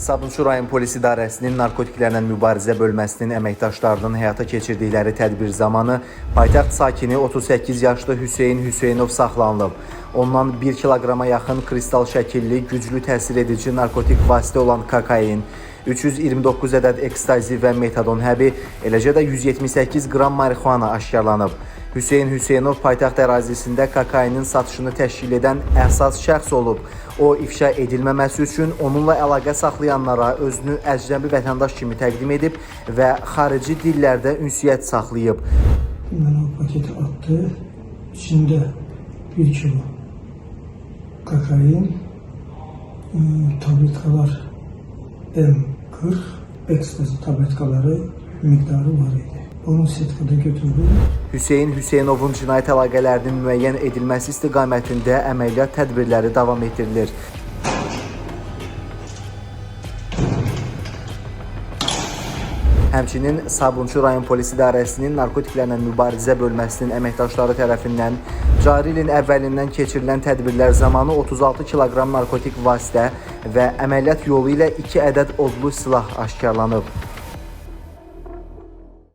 Sabunçu rayon polis idarəsinin narkotiklərlə mübarizə bölməsinin əməkdaşlarının həyata keçirdikləri tədbir zamanı paytaxt sakini 38 yaşlı Hüseyn Hüseynov saxlanılıb. Ondan 1 kiloqrama yaxın kristal şəkilli, güclü təsir edici narkotik vasitə olan kokain, 329 ədəd ekstazi və metadon həbi, eləcə də 178 qram marixuana aşkarlanıb. Hüseyn Hüseynov paytaxt ərazisində kokainin satışını təşkil edən əsas şəxs olub. O, ifşa edilməməsi üçün onunla əlaqə saxlayanlara özünü əcnəbi vətəndaş kimi təqdim edib və xarici dillərdə ünsiyyət saxlayıb. Mən o paketi atdı, içində 1 kilo kokain, tabletkalar M40, ekstazi tabletkaları miqdarı var idi. Onu setkada götürdü. Hüseyn Hüseynovun cinayət əlaqələrinin müəyyən edilməsi istiqamətində əməliyyat tədbirləri davam etdirilir. Həmçinin Sabunçu rayon polis idarəsinin narkotiklərlə mübarizə bölməsinin əməkdaşları tərəfindən cari ilin əvvəlindən keçirilən tədbirlər zamanı 36 kiloqram narkotik vasitə və əməliyyat yolu ilə 2 ədəd odlu silah aşkarlanıb.